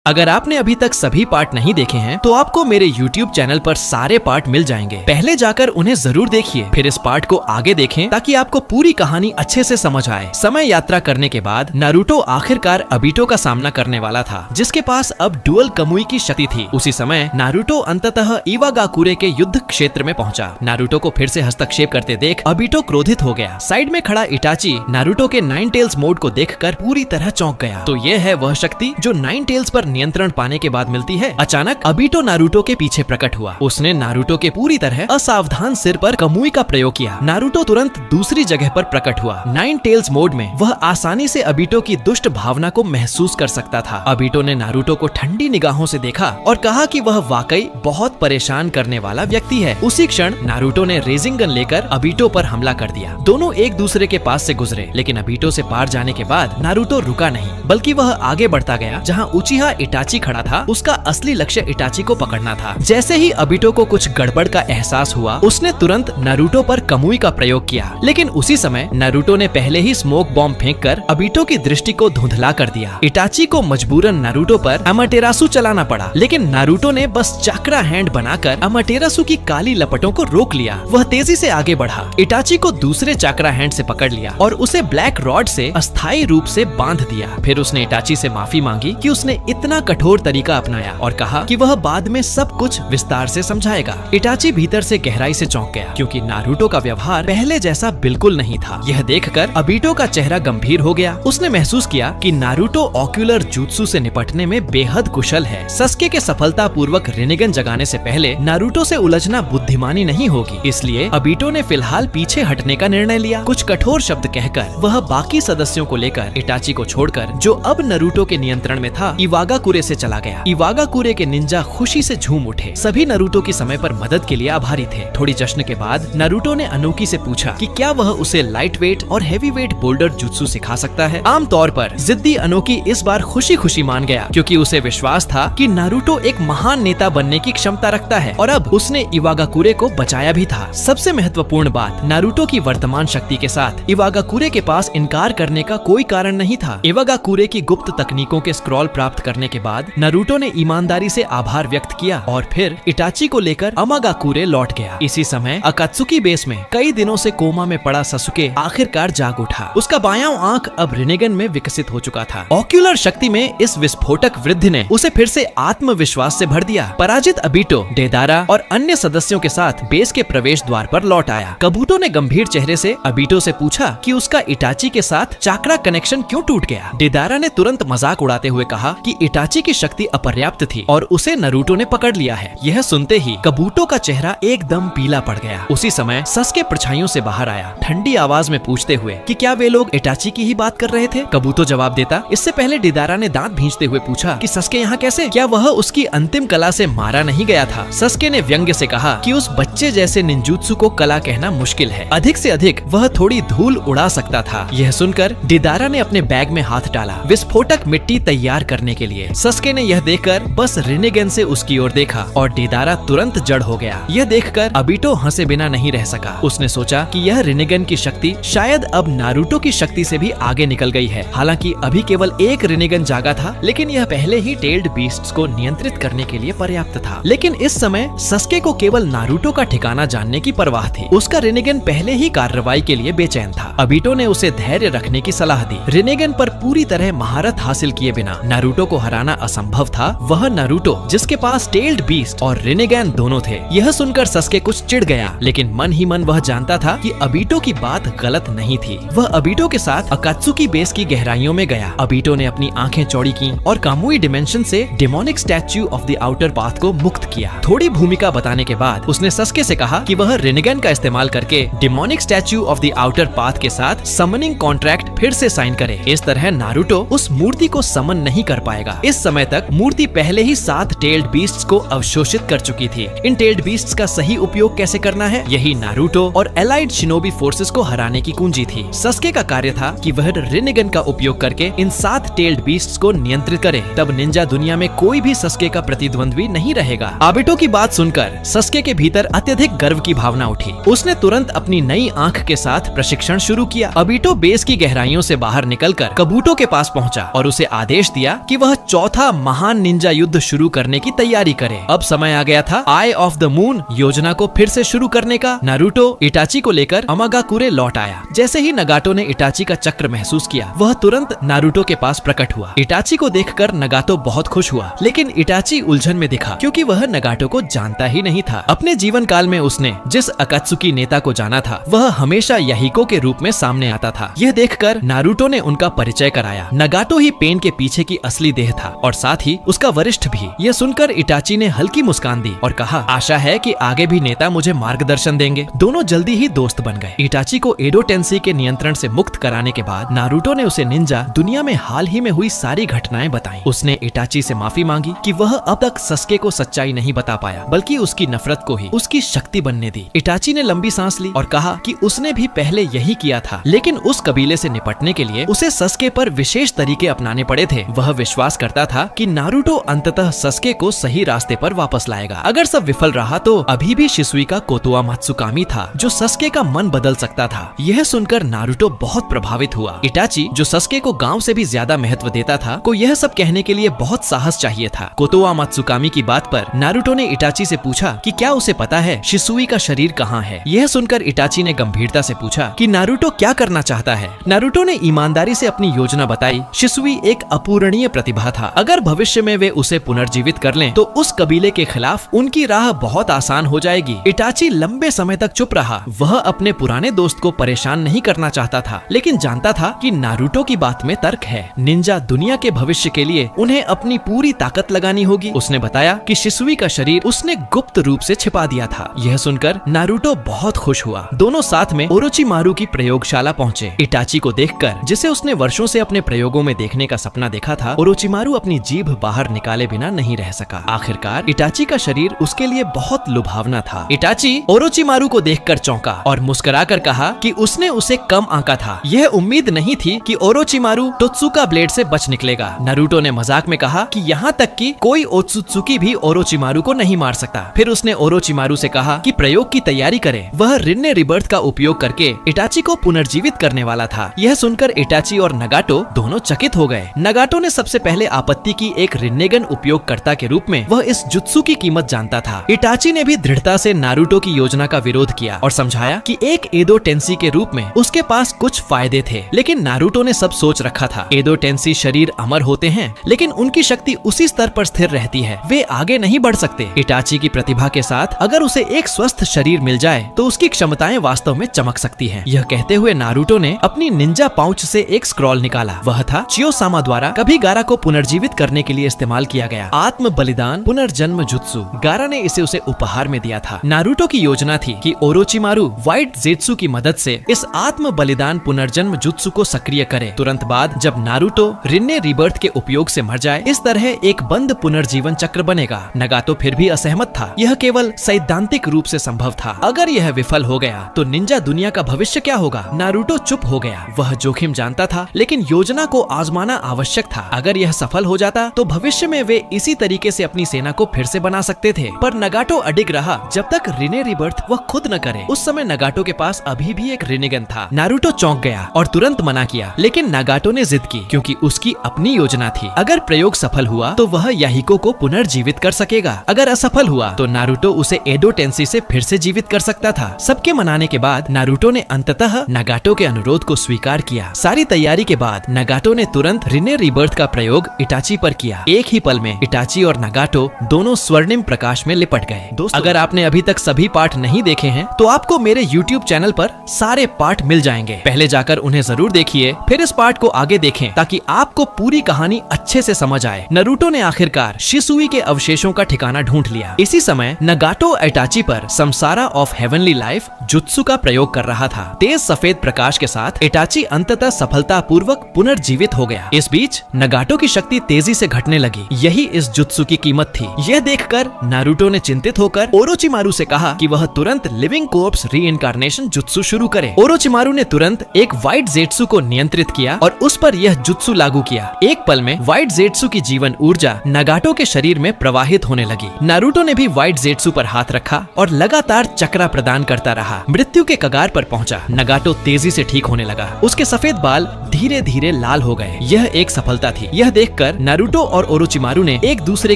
अगर आपने अभी तक सभी पार्ट नहीं देखे हैं तो आपको मेरे YouTube चैनल पर सारे पार्ट मिल जाएंगे। पहले जाकर उन्हें जरूर देखिए, फिर इस पार्ट को आगे देखें ताकि आपको पूरी कहानी अच्छे से समझ आए। समय यात्रा करने के बाद नारुतो आखिरकार अबीटो का सामना करने वाला था, जिसके पास अब डुअल कमुई की शक्ति थी। उसी समय नारुतो अंततः इवागाकुरे के युद्ध क्षेत्र में पहुंचा। नारुतो को फिर से हस्तक्षेप करते देख अबीटो क्रोधित हो गया। साइड में खड़ा इटाची नारुतो के नाइन टेल्स मोड को देखकर पूरी तरह चौंक गया। तो ये है वह शक्ति जो नाइन टेल्स पर नियंत्रण पाने के बाद मिलती है। अचानक अबीटो नारुतो के पीछे प्रकट हुआ। उसने नारुतो के पूरी तरह असावधान सिर पर कमुई का प्रयोग किया। नारुतो तुरंत दूसरी जगह पर प्रकट हुआ। नाइन टेल्स मोड में वह आसानी से अबीटो की दुष्ट भावना को महसूस कर सकता था। अबीटो ने नारुतो को ठंडी निगाहों से देखा और कहा कि वह वाकई बहुत परेशान करने वाला व्यक्ति है। उसी क्षण नारुतो ने रेजिंग गन लेकर अबीटो पर हमला कर दिया। दोनों एक दूसरे के पास से गुजरे, लेकिन अबीटो से पार जाने के बाद नारुतो रुका नहीं, बल्कि वह आगे बढ़ता गया। जहां उचिहा इटाची खड़ा था, उसका असली लक्ष्य इटाची को पकड़ना था। जैसे ही अबीटो को कुछ गड़बड़ का एहसास हुआ, उसने तुरंत नारुतो पर कमुई का प्रयोग किया। लेकिन उसी समय नारुतो ने पहले ही स्मोक बॉम्ब फेंककर अबीटो की दृष्टि को धुंधला कर दिया। इटाची को मजबूरन नारुतो पर अमाटेरासु चलाना पड़ा, लेकिन नारुतो ने बस चाक्रा हैंड बनाकर अमाटेरासु की काली लपटों को रोक लिया। वह तेजी से आगे बढ़ा, इटाची को दूसरे चाक्रा हैंड से पकड़ लिया और उसे ब्लैक रॉड से अस्थायी रूप से बांध दिया। फिर उसने इटाची से माफी मांगी कि उसने इतना कठोर तरीका अपनाया और कहा कि वह बाद में सब कुछ विस्तार से समझाएगा। इटाची भीतर से गहराई से चौंक गया, क्योंकि नारुतो का व्यवहार पहले जैसा बिल्कुल नहीं था। यह देखकर अबीटो का चेहरा गंभीर हो गया। उसने महसूस किया कि नारुतो ऑक्यूलर जुत्सु से निपटने में बेहद कुशल है। सस्के के सफलता पूर्वक रिनिगन जगाने से पहले नारुतो से उलझना बुद्धिमानी नहीं होगी, इसलिए अबीटो ने फिलहाल पीछे हटने का निर्णय लिया। कुछ कठोर शब्द कहकर वह बाकी सदस्यों को लेकर इटाची को छोड़कर, जो अब नारुतो के नियंत्रण में था, इवागाकुरे से चला गया। इवागाकुरे के निंजा खुशी से झूम उठे। सभी नारुतो की समय पर मदद के लिए आभारी थे। थोड़ी जश्न के बाद नारुतो ने अनोकी से पूछा कि क्या वह उसे लाइट वेट और हेवी वेट बोल्डर जुत्सु सिखा सकता है। आमतौर पर जिद्दी अनोकी इस बार खुशी खुशी मान गया, क्योंकि उसे विश्वास था कि नारुतो एक महान नेता बनने की क्षमता रखता है और अब उसने इवागाकुरे को बचाया भी था। सबसे महत्वपूर्ण बात, नारुतो की वर्तमान शक्ति के साथ इवागाकुरे के पास इनकार करने का कोई कारण नहीं था। इवागाकुरे की गुप्त तकनीकों के स्क्रॉल प्राप्त करने के बाद नारुतो ने ईमानदारी से आभार व्यक्त किया और फिर इटाची को लेकर अमागाकुरे लौट गया। इसी समय अकात्सुकी बेस में कई दिनों से कोमा में पड़ा ससुके आखिरकार जाग उठा। उसका बायां आंख अब रिनेगन में विकसित हो चुका था। ऑक्यूलर शक्ति में इस विस्फोटक वृद्धि ने उसे फिर से आत्मविश्वास से भर दिया। पराजित अबीटो, डेदारा और अन्य सदस्यों के साथ बेस के प्रवेश द्वार पर लौट आया। कबूटो ने गंभीर चेहरे से अबीटो से पूछा कि उसका इटाची के साथ चाक्रा कनेक्शन क्यों टूट गया। डेदारा ने तुरंत मजाक उड़ाते हुए कहा कि इटाची की शक्ति अपर्याप्त थी और उसे नारुतो ने पकड़ लिया है। यह सुनते ही कबूटो का चेहरा एकदम पीला पड़ गया। उसी समय सस्के परछाइयों से बाहर आया, ठंडी आवाज में पूछते हुए कि क्या वे लोग इटाची की ही बात कर रहे थे। कबूतो जवाब देता। इससे पहले डेदारा ने दांत भींचते हुए पूछा कि सस्के यहाँ कैसे? क्या वह उसकी अंतिम कला से मारा नहीं गया था? सस्के ने व्यंग्य से कहा कि उस बच्चे जैसे निंजुत्सु को कला कहना मुश्किल है। अधिक से अधिक वह थोड़ी धूल उड़ा सकता था। यह सुनकर डेदारा ने अपने बैग में हाथ डाला विस्फोटक मिट्टी तैयार करने के लिए। सस्के ने यह देखकर बस रिनेगन से उसकी ओर देखा और डेदारा तुरंत जड़ हो गया। यह देखकर अबीटो हंसे बिना नहीं रह सका। उसने सोचा कि यह रिनेगन की शक्ति शायद अब नारुतो की शक्ति से भी आगे निकल गई है। हालांकि अभी केवल एक रिनेगन जागा था, लेकिन यह पहले ही टेल्ड बीस्ट्स को नियंत्रित करने के लिए पर्याप्त था। लेकिन इस समय सस्के को केवल नारुतो का ठिकाना जानने की परवाह थी। उसका रिनेगन पहले ही कार्रवाई के लिए बेचैन था। अबीटो ने उसे धैर्य रखने की सलाह दी। रिनेगन पर पूरी तरह महारत हासिल किए बिना नारुतो को हराना असंभव था। वह नारुतो जिसके पास टेल्ड बीस्ट और रिनेगन दोनों थे। यह सुनकर सस्के कुछ चिढ़ गया, लेकिन मन ही मन वह जानता था कि अबीटो की बात गलत नहीं थी। वह अबीटो के साथ अकात्सुकी बेस की गहराइयों में गया। अबीटो ने अपनी आंखें चौड़ी की और कामुई डिमेंशन से demonic statue of the outer path को मुक्त किया। थोड़ी भूमिका बताने के बाद उसने सस्के से कहा कि वह रिनेगन का इस्तेमाल करके demonic statue of the outer path के साथ समनिंग कॉन्ट्रैक्ट फिर से साइन करे। इस तरह नारुतो उस मूर्ति को समन नहीं कर पाएगा। इस समय तक मूर्ति पहले ही 7 टेल्ड बीस्ट्स को अवशोषित कर चुकी थी। इन टेल्ड बीस्ट्स का सही उपयोग कैसे करना है, यही नारुतो और एलाइड शिनोबी फोर्सेस को हराने की कुंजी थी। सस्के का कार्य था कि वह रिनेगन का उपयोग करके इन 7 टेल्ड बीस्ट्स को नियंत्रित करे। तब निंजा दुनिया में कोई भी सस्के का प्रतिद्वंद्वी नहीं रहेगा। अबीटो की बात सुनकर सस्के के भीतर अत्यधिक गर्व की भावना उठी। उसने तुरंत अपनी नई आंख के साथ प्रशिक्षण शुरू किया। अबीटो बेस की गहराइयों से बाहर निकलकर कबूटो के पास पहुंचा और उसे आदेश दिया कि वह चौथा महान निंजा युद्ध शुरू करने की तैयारी करे। अब समय आ गया था आई ऑफ द मून योजना को फिर से शुरू करने का। नारुतो इटाची को लेकर अमागाकुरे लौट आया। जैसे ही नगाटो ने इटाची का चक्र महसूस किया, वह तुरंत नारुतो के पास प्रकट हुआ। इटाची को देखकर नगाटो बहुत खुश हुआ, लेकिन इटाची उलझन में दिखा क्योंकि वह नगाटो को जानता ही नहीं था। अपने जीवन काल में उसने जिस अकात्सुकी नेता को जाना था, वह हमेशा यहिको के रूप में सामने आता था। यह देखकर नारुतो ने उनका परिचय कराया। नगाटो ही पेन के पीछे की असली देह था और साथ ही उसका वरिष्ठ भी। यह सुनकर इटाची ने हल्की मुस्कान दी और कहा, आशा है कि आगे भी नेता मुझे मार्गदर्शन देंगे। दोनों जल्दी ही दोस्त बन गए। इटाची को एडो टेंसी के नियंत्रण से मुक्त कराने के बाद नारुतो ने उसे निंजा दुनिया में हाल ही में हुई सारी घटनाएं बताई। उसने इटाची से माफी मांगी कि वह अब तक सस्के को सच्चाई नहीं बता पाया, बल्कि उसकी नफरत को ही उसकी शक्ति बनने दी। इटाची ने लंबी सांस ली और कहा कि उसने भी पहले यही किया था, लेकिन उस कबीले से निपटने के लिए उसे सस्के पर विशेष तरीके अपनाने पड़े थे। वह विश्वास करता था कि नारुतो अंततः सस्के को सही रास्ते पर वापस लाएगा। अगर सब विफल रहा तो अभी भी शिसुई का कोतोआ मात्सुकामी था जो सस्के का मन बदल सकता था। यह सुनकर नारुतो बहुत प्रभावित हुआ। इटाची, जो सस्के को गांव से भी ज्यादा महत्व देता था, को यह सब कहने के लिए बहुत साहस चाहिए था। कोतोआ मात्सुकामी की बात पर नारुतो ने इटाची से पूछा कि क्या उसे पता है शिसुई का शरीर कहाँ है। यह सुनकर इटाची ने गंभीरता से पूछा कि नारुतो क्या करना चाहता है। नारुतो ने ईमानदारी से अपनी योजना बताई। शिसुई एक अपूरणीय प्रतिभा था। अगर भविष्य में वे उसे पुनर्जीवित कर लें तो उस कबीले के खिलाफ उनकी राह बहुत आसान हो जाएगी। इटाची लंबे समय तक चुप रहा। वह अपने पुराने दोस्त को परेशान नहीं करना चाहता था, लेकिन जानता था कि नारुतो की बात में तर्क है। निंजा दुनिया के भविष्य के लिए उन्हें अपनी पूरी ताकत लगानी होगी। उसने बताया कि शिसुई का शरीर उसने गुप्त रूप से छिपा दिया था। यह सुनकर नारुतो बहुत खुश हुआ। दोनों साथ में ओरोचिमारू की प्रयोगशाला पहुंचे। इटाची को देखकर, जिसे उसने वर्षों से अपने प्रयोगों में देखने का सपना देखा था, ओरोचिमारू अपनी जीभ बाहर निकाले बिना नहीं रह सका। आखिरकार इटाची का शरीर उसके लिए बहुत लुभावना था। इटाची ओरोचिमारू को देखकर चौंका और मुस्कुराकर कहा कि उसने उसे कम आंका था। यह उम्मीद नहीं थी कि ओरोचिमारू टोत्सुका ब्लेड से बच निकलेगा। नारुतो ने मजाक में कहा कि यहाँ तक कि कोई ओत्सुत्सुकी भी ओरोचिमारू को नहीं मार सकता। फिर उसने ओरोचिमारू से कहा कि प्रयोग की तैयारी करे। वह रिन्ने रिबर्थ का उपयोग करके इटाची को पुनर्जीवित करने वाला था। यह सुनकर इटाची और नगाटो दोनों चकित हो गए। नगाटो ने सबसे पहले आपत्ति की एक रिन्नेगन उपयोगकर्ता के रूप में वह इस जुत्सु की कीमत जानता था। इटाची ने भी दृढ़ता से नारुतो की योजना का विरोध किया और समझाया कि एक एडो टेंसी के रूप में उसके पास कुछ फायदे थे, लेकिन नारुतो ने सब सोच रखा था। एडो टेंसी शरीर अमर होते हैं, लेकिन उनकी शक्ति उसी स्तर पर स्थिर रहती है। वे आगे नहीं बढ़ सकते। इटाची की प्रतिभा के साथ अगर उसे एक स्वस्थ शरीर मिल जाए तो उसकी क्षमताएं वास्तव में चमक सकती हैं। यह कहते हुए नारुतो ने अपनी निंजा पाउच से एक स्क्रॉल निकाला। वह था चियोसामा द्वारा कभी गारा को पुनर्जीवित करने के लिए इस्तेमाल किया गया आत्म बलिदान पुनर्जन्म जुत्सु। गारा ने इसे उसे उपहार में दिया था। नारुतो की योजना थी कि ओरोचिमारू व्हाइट जेत्सु की मदद से इस आत्म बलिदान पुनर्जन्म जुत्सु को सक्रिय करे। तुरंत बाद जब नारुतो रिन्ने रिबर्थ के उपयोग से मर जाए, इस तरह एक बंद पुनर्जीवन चक्र बनेगा। नगातो फिर भी असहमत था। यह केवल सैद्धांतिक रूप से संभव था। अगर यह विफल हो गया तो निंजा दुनिया का भविष्य क्या होगा। नारुतो चुप हो गया। वह जोखिम जानता था, लेकिन योजना को आजमाना आवश्यक था। अगर यह सफल हो जाता तो भविष्य में वे इसी तरीके से अपनी सेना को फिर से बना सकते थे। पर नगाटो अडिग रहा जब तक रिन्ने रिबर्थ वह खुद न करे। उस समय नगाटो के पास अभी भी एक रिन्नेगन था। नारुतो चौंक गया और तुरंत मना किया, लेकिन नगाटो ने जिद की क्योंकि उसकी अपनी योजना थी। अगर प्रयोग सफल हुआ तो वह याहिको को पुनर्जीवित कर सकेगा। अगर असफल हुआ तो नारुतो उसे एडो टेंसी से फिर से जीवित कर सकता था। सबके मनाने के बाद नारुतो ने अंततः नगाटो के अनुरोध को स्वीकार किया। सारी तैयारी के बाद नगाटो ने तुरंत रिन्ने रिबर्थ का प्रयोग इटाची पर किया। एक ही पल में इटाची और नगाटो दोनों स्वर्णिम प्रकाश में लिपट गए। दोस्तों, अगर आपने अभी तक सभी पार्ट नहीं देखे हैं तो आपको मेरे YouTube चैनल पर सारे पार्ट मिल जाएंगे। पहले जाकर उन्हें जरूर देखिए, फिर इस पार्ट को आगे देखें ताकि आपको पूरी कहानी अच्छे से समझ आए। नारुतो ने आखिरकार शिसुई के अवशेषों का ठिकाना ढूंढ लिया। इसी समय नगाटो इटाची पर Samsara of heavenly life jutsu का प्रयोग कर रहा था। तेज सफेद प्रकाश के साथ इटाची अंततः सफलतापूर्वक पुनर्जीवित हो गया। इस बीच नगाटो की शक्ति तेजी से घटने लगी। यही इस जुत्सु की कीमत थी। यह देखकर नारुतो ने चिंतित होकर ओरोचिमारू से कहा कि वह तुरंत लिविंग कोर्प्स रीइंकार्नेशन जुत्सु शुरू करे। ओरोचिमारू ने तुरंत एक व्हाइट जेत्सु को नियंत्रित किया और उस पर यह जुत्सु लागू किया। एक पल में व्हाइट जेत्सु की जीवन ऊर्जा नगाटो के शरीर में प्रवाहित होने लगी। नारुतो ने भी व्हाइट जेत्सु पर हाथ रखा और लगातार चक्रा प्रदान करता रहा। मृत्यु के कगार पर पहुंचा। नगाटो तेजी से ठीक होने लगा। उसके सफेद बाल धीरे धीरे लाल हो गए। यह एक सफलता थी। यह देखकर देखकर नारुतो और ओरोचिमारू ने एक दूसरे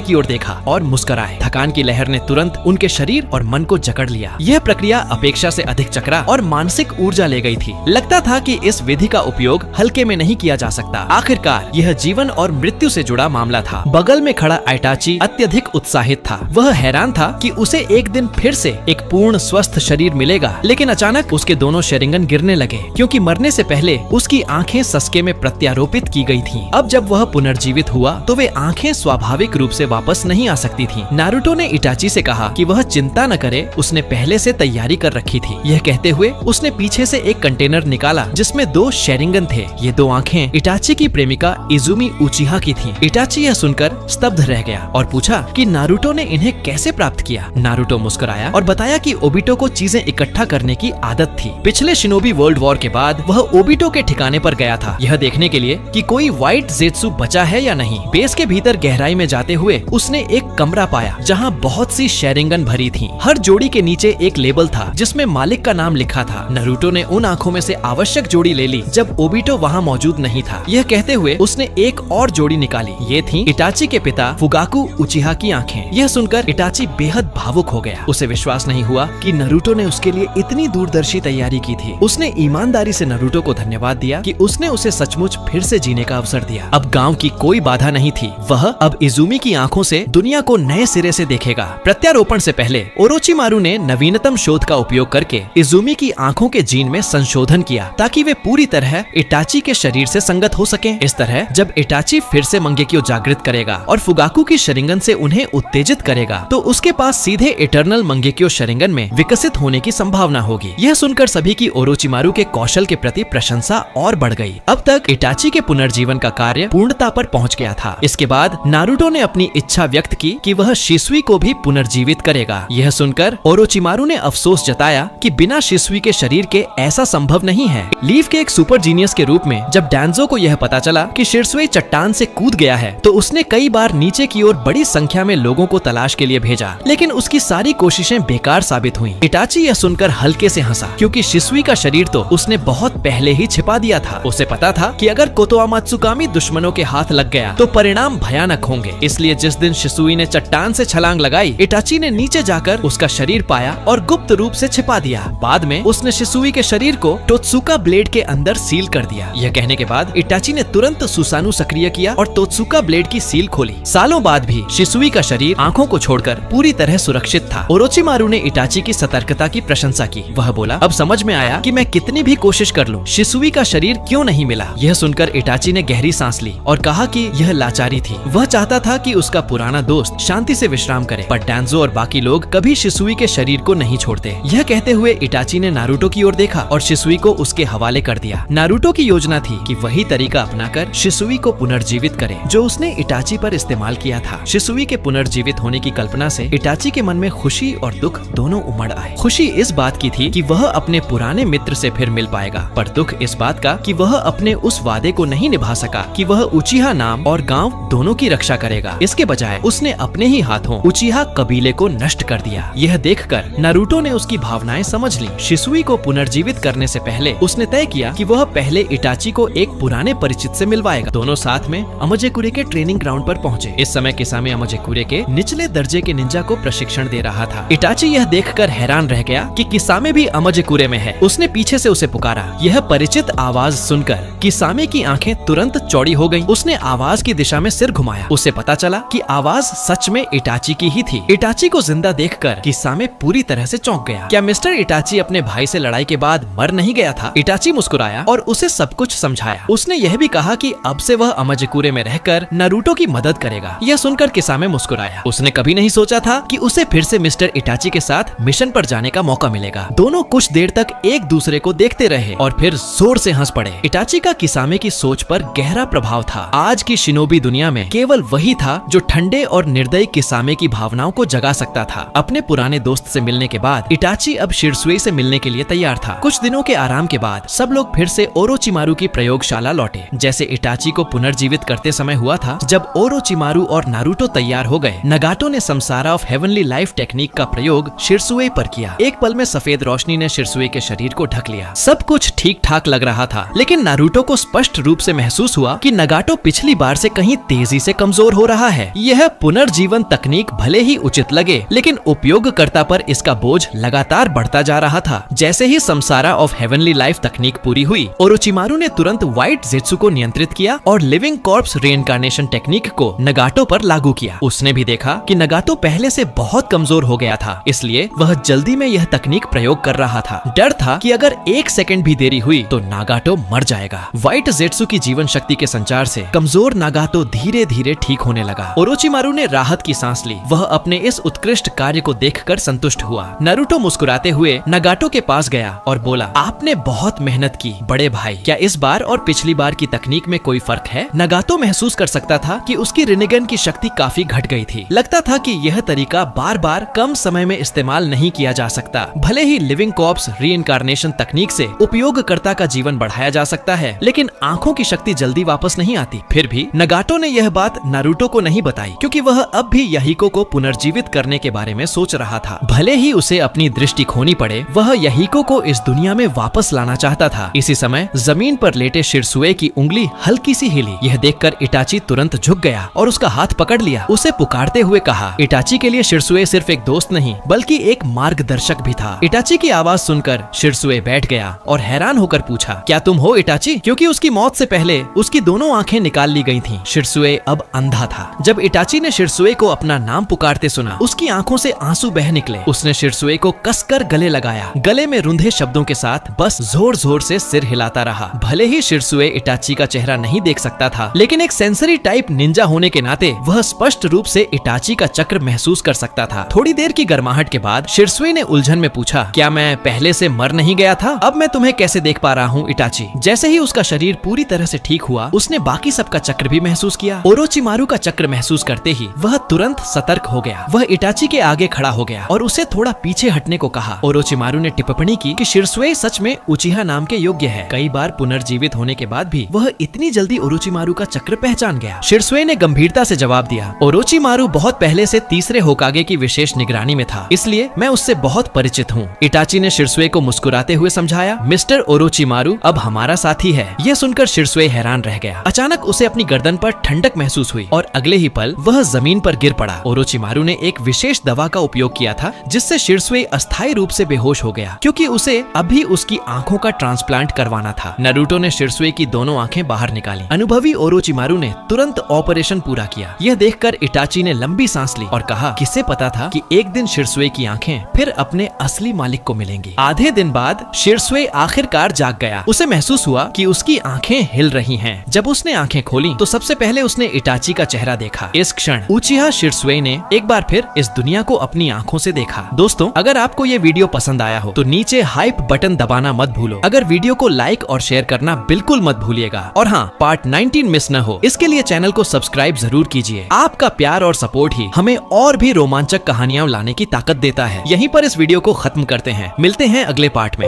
की ओर देखा और मुस्कुराए। थकान की लहर ने तुरंत उनके शरीर और मन को जकड़ लिया। यह प्रक्रिया अपेक्षा से अधिक चक्रा और मानसिक ऊर्जा ले गई थी। लगता था कि इस विधि का उपयोग हल्के में नहीं किया जा सकता। आखिरकार यह जीवन और मृत्यु से जुड़ा मामला था। बगल में खड़ा आइटाची अत्यधिक उत्साहित था। वह हैरान था कि उसे एक दिन फिर से एक पूर्ण स्वस्थ शरीर मिलेगा। लेकिन अचानक उसके दोनों शेरिंगन गिरने लगे, क्योंकि मरने से पहले उसकी आंखें सस्के में प्रत्यारोपित की गई थीं। अब जब वह पुनर्जीवित हुआ तो वे आंखें स्वाभाविक रूप से वापस नहीं आ सकती थीं। नारुतो ने इटाची से कहा कि वह चिंता न करे, उसने पहले से तैयारी कर रखी थी। यह कहते हुए उसने पीछे से एक कंटेनर निकाला जिसमें 2 शेरिंगन थे। ये 2 आंखें इटाची की प्रेमिका इजुमी उचिहा की थीं। इटाची यह सुनकर स्तब्ध रह गया और पूछा कि नारुतो ने इन्हें कैसे प्राप्त किया। नारुतो मुस्कुराया और बताया कि ओबिटो को चीजें इकट्ठा करने की आदत थी। पिछले शिनोबी वर्ल्ड वॉर के बाद वह ओबिटो के ठिकाने पर गया था, यह देखने के लिए कि कोई व्हाइट ज़ेत्सु बचा है या नहीं। बेस के भीतर गहराई में जाते हुए उसने एक कमरा पाया जहां बहुत सी शेरिंगन भरी थीं। हर जोड़ी के नीचे एक लेबल था जिसमें मालिक का नाम लिखा था। नारुतो ने उन आंखों में से आवश्यक जोड़ी ले ली जब ओबिटो वहां मौजूद नहीं था। यह कहते हुए उसने एक और जोड़ी निकाली। ये थी इटाची के पिता फुगाकू उचिहा की आंखें। यह सुनकर इटाची बेहद भावुक हो गया। उसे विश्वास नहीं हुआ कि नारुतो ने उसके लिए इतनी दूरदर्शी तैयारी की थी। उसने ईमानदारी से नारुतो को धन्यवाद दिया कि उसने उसे सचमुच फिर से जीने का अवसर दिया। अब गांव की कोई बाधा नहीं थी। वह अब इजुमी की आंखों से दुनिया को नए सिरे से देखेगा। प्रत्यारोपण से पहले ओरोचिमारू ने नवीनतम शोध का उपयोग करके इजुमी की आंखों के जीन में संशोधन किया ताकि वे पूरी तरह इटाची के शरीर से संगत हो सके। इस तरह जब इटाची फिर से मंगेकियो जागृत करेगा और फुगाकू की शेरिंगन से उन्हें उत्तेजित करेगा तो उसके पास सीधे इटर्नल मंगेकियो शेरिंगन में विकसित होने की संभावना होगी। यह सुनकर सभी की ओरोचिमारू के कौशल के प्रति प्रशंसा और बढ़ गई। अब तक इटाची के पुनर्जीवन का कार्य पूर्णता पर पहुंच गया था। इसके बाद नारुतो ने अपनी इच्छा व्यक्त की कि वह शिसुई को भी पुनर्जीवित करेगा। यह सुनकर ओरोचिमारू ने अफसोस जताया कि बिना शिसुई के शरीर के ऐसा संभव नहीं है। लीफ के एक सुपर जीनियस के रूप में जब डैंजो को यह पता चला कि शिसुई चट्टान से कूद गया है तो उसने कई बार नीचे की ओर बड़ी संख्या में लोगों को तलाश के लिए भेजा, लेकिन उसकी सारी कोशिशें बेकार साबित हुईं। इटाची यह सुनकर हल्के से हंसा, क्योंकि शिसुई का शरीर तो उसने बहुत पहले ही छिपा दिया था। उसे पता था कि अगर कोतोआ मात्सुकामी दुश्मनों के हाथ लग गया तो परिणाम भयानक होंगे। इसलिए जिस दिन शिसुई ने चट्टान से छलांग लगाई, इटाची ने नीचे जाकर उसका शरीर पाया और गुप्त रूप से छिपा दिया। बाद में उसने शिसुई के शरीर को टोत्सुका ब्लेड के अंदर सील कर दिया। यह कहने के बाद इटाची ने तुरंत सुसानु सक्रिय किया और टोत्सुका ब्लेड की सील खोली। सालों बाद भी शिसुई का शरीर आंखों को छोड़कर पूरी तरह सुरक्षित था। ओरोचिमारू ने इटाची की सतर्कता की प्रशंसा की। वह बोला, अब समझ में आया कि मैं कितनी भी कोशिश कर लूं, शिसुई का शरीर क्यों नहीं मिला। यह सुनकर इटाची ने गहरी सांस ली और कहा कि यह लाचारी थी। वह चाहता था कि उसका पुराना दोस्त शांति से विश्राम करे, पर डैंजो और बाकी लोग कभी शिसुई के शरीर को नहीं छोड़ते। यह कहते हुए इटाची ने नारुतो की ओर देखा और शिसुई को उसके हवाले कर दिया। नारुतो की योजना थी कि वही तरीका अपनाकर शिसुई को पुनर्जीवित करे जो उसने इटाची पर इस्तेमाल किया था। शिसुई के पुनर्जीवित होने की कल्पना से इटाची के मन में खुशी और दुख दोनों उमड़ आए। खुशी इस बात की थी कि वह अपने पुराने मित्र से फिर मिल पाएगा, पर दुख इस बात का कि वह अपने उस वादे को नहीं निभा सका कि वह उचिहा नाम और गांव दोनों की रक्षा करेगा। इसके बजाय उसने अपने ही हाथों उचिहा कबीले को नष्ट कर दिया। यह देखकर नारुतो ने उसकी भावनाएं समझ ली। शिसुई को पुनर्जीवित करने से पहले उसने तय किया कि वह पहले इटाची को एक पुराने परिचित से मिलवाएगा। दोनों साथ में अमाजेकुरे के ट्रेनिंग ग्राउंड पर पहुंचे। इस समय किसामे अमाजेकुरे के निचले दर्जे के निंजा को प्रशिक्षण दे रहा था। इटाची यह देखकर हैरान रह गया कि किसामे भी अमाजेकुरे में है। उसने पीछे से उसे पुकारा। यह परिचित आवाज सुनकर किसामे की आंखें तुरंत चौड़ी हो गईं। उसने आवाज की दिशा में सिर घुमाया। उसे पता चला कि आवाज सच में इटाची की ही थी। इटाची को जिंदा देखकर किसामे पूरी तरह से चौंक गया। क्या मिस्टर इटाची अपने भाई से लड़ाई के बाद मर नहीं गया था? इटाची मुस्कुराया और उसे सब कुछ समझाया। उसने यह भी कहा कि अब से वह अमाजेकुरे में रहकर नारुतो की मदद करेगा। यह सुनकर किसामे मुस्कुराया। उसने कभी नहीं सोचा था कि उसे फिर से मिस्टर इटाची के साथ मिशन पर जाने का मौका मिलेगा। दोनों कुछ देर तक एक दूसरे को देखते रहे और फिर जोर से हंस पड़े। इटाची का किसामे की सोच पर गहरा प्रभाव था। आज की शिनोबी दुनिया में केवल वही था जो ठंडे और निर्दयी किसामे की भावनाओं को जगा सकता था। अपने पुराने दोस्त से मिलने के बाद इटाची अब शिरसुई से मिलने के लिए तैयार था। कुछ दिनों के आराम के बाद सब लोग फिर से ओरोचिमारू की प्रयोगशाला लौटे, जैसे इटाची को पुनर्जीवित करते समय हुआ था। जब ओरोचिमारू और नारुतो तैयार हो गए, नगाटो ने संसारा ऑफ हेवनली लाइफ टेक्निक का प्रयोग शिरसुई पर किया। एक पल में सफेद रोशनी ने शिरसुई के शरीर को ढक लिया। सब कुछ ठीक ठाक लग रहा था, लेकिन नारुतो को स्पष्ट रूप से महसूस हुआ कि नगाटो पिछली पिछली बार से कहीं तेजी से कमजोर हो रहा है। यह पुनर्जीवन तकनीक भले ही उचित लगे, लेकिन उपयोगकर्ता पर इसका बोझ लगातार बढ़ता जा रहा था। जैसे ही समसारा ऑफ हेवनली लाइफ तकनीक पूरी हुई, ओरोचिमारू ने तुरंत व्हाइट जेत्सु को नियंत्रित किया और लिविंग कॉर्प्स रीइंकार्नेशन टेक्निक को नगाटो पर लागू किया। उसने भी देखा कि नगाटो पहले से बहुत कमजोर हो गया था, इसलिए वह जल्दी में यह तकनीक प्रयोग कर रहा था। डर था कि अगर 1 सेकंड भी देरी हुई तो नागाटो मर जाएगा। व्हाइट जेत्सु की जीवन शक्ति के संचार से कमजोर नागाटो धीरे धीरे ठीक होने लगा। ओरोचिमारू ने राहत की सांस ली। वह अपने इस उत्कृष्ट कार्य को देखकर संतुष्ट हुआ। नारुतो मुस्कुराते हुए नगाटो के पास गया और बोला, आपने बहुत मेहनत की बड़े भाई। क्या इस बार और पिछली बार की तकनीक में कोई फर्क है? नगाटो महसूस कर सकता था कि उसकी रिनिगन की शक्ति काफी घट गई थी। लगता था कि यह तरीका बार बार कम समय में इस्तेमाल नहीं किया जा सकता। भले ही लिविंग कॉर्प्स रीइंकार्नेशन तकनीक से उपयोगकर्ता का जीवन बढ़ाया जा सकता है, लेकिन आंखों की शक्ति जल्दी वापस नहीं आती। फिर भी नगाटो ने यह बात नारुतो को नहीं बताई, क्योंकि वह अब भी यहीको को पुनर्जीवित करने के बारे में सोच रहा था। भले ही उसे अपनी दृष्टि खोनी पड़े, वह यहीको को इस दुनिया में वापस लाना चाहता था। इसी समय जमीन पर लेटे शिरसुए की उंगली हल्की सी हिली। यह देखकर इटाची तुरंत झुक गया और उसका हाथ पकड़ लिया। उसे पुकारते हुए कहा। इटाची के लिए शिरसुए सिर्फ एक दोस्त नहीं, बल्कि एक मार्गदर्शक भी था। इटाची की आवाज सुनकर शिरसुए बैठ गया और हैरान होकर पूछा, क्या तुम हो इटाची? क्योंकि उसकी मौत से पहले उसकी दोनों आंखें निकाल ली गई थीं। शिरसुए अब अंधा था। जब इटाची ने शिरसुए को अपना नाम पुकारते सुना, उसकी आंखों से आंसू बह निकले। उसने शिरसुए को कसकर गले लगाया। गले में रुंधे शब्दों के साथ बस जोर जोर से सिर हिलाता रहा। भले ही शिरसुए इटाची का चेहरा नहीं देख सकता था, लेकिन एक सेंसरी टाइप निंजा होने के नाते वह स्पष्ट रूप से इटाची का चक्र महसूस कर सकता था। थोड़ी देर की गर्माहट के बाद शिरसुए ने उलझन में पूछा, क्या मैं पहले से मर नहीं गया था? अब मैं तुम्हें कैसे देख पा रहा हूँ इटाची? जैसे ही उसका शरीर पूरी तरह से ठीक हुआ, उसने बाकी सबका चक्र भी महसूस किया। ओरोचिमारू का चक्र महसूस करते ही वह तुरंत सतर्क हो गया। वह इटाची के आगे खड़ा हो गया और उसे थोड़ा पीछे हटने को कहा। ओरोचिमारू ने टिप्पणी की कि शिरसुए सच में उचिहा नाम के योग्य है। कई बार पुनर्जीवित होने के बाद भी वह इतनी जल्दी ओरोचिमारू का चक्र पहचान गया। शिरसुए ने गंभीरता से जवाब दिया, ओरोचिमारू बहुत पहले से तीसरे होकागे की विशेष निगरानी में था, इसलिए मैं उससे बहुत परिचित हूँ। इटाची ने शिरसुए को मुस्कुराते हुए समझाया, मिस्टर ओरोचिमारू अब हमारा साथी है। यह सुनकर शिरसुए हैरान रह गया। अचानक उसे अपनी गर्दन पर ठंडक महसूस हुई और अगले ही पल वह जमीन पर गिर पड़ा। ओरोचिमारू ने एक विशेष दवा का उपयोग किया था, जिससे शिरसुए अस्थायी रूप से बेहोश हो गया, क्योंकि उसे अभी उसकी आंखों का ट्रांसप्लांट करवाना था। नारुतो ने शिरसुए की दोनों आंखें बाहर निकाली। अनुभवी ओरोचिमारू ने तुरंत ऑपरेशन पूरा किया। यह देखकर इटाची ने लंबी सांस ली और कहा, किसे पता था कि एक दिन शिरसुए की आंखें फिर अपने असली मालिक को मिलेंगी। आधे दिन बाद शिरसुए आखिरकार जाग गया। उसे महसूस हुआ कि उसकी आंखें हिल रही हैं। जब उसने आंखें खोली तो सबसे पहले उसने इटाची का चेहरा देखा। इस क्षण उचिहा शिरसुए ने एक बार फिर इस दुनिया को अपनी आंखों से देखा। दोस्तों, अगर आपको ये वीडियो पसंद आया हो तो नीचे हाइप बटन दबाना मत भूलो। अगर वीडियो को लाइक और शेयर करना बिल्कुल मत भूलिएगा। और हाँ, पार्ट 19 मिस न हो, इसके लिए चैनल को सब्सक्राइब जरूर कीजिए। आपका प्यार और सपोर्ट ही हमें और भी रोमांचक कहानियां लाने की ताकत देता है। यहीं पर इस वीडियो को खत्म करते हैं। मिलते हैं अगले पार्ट में।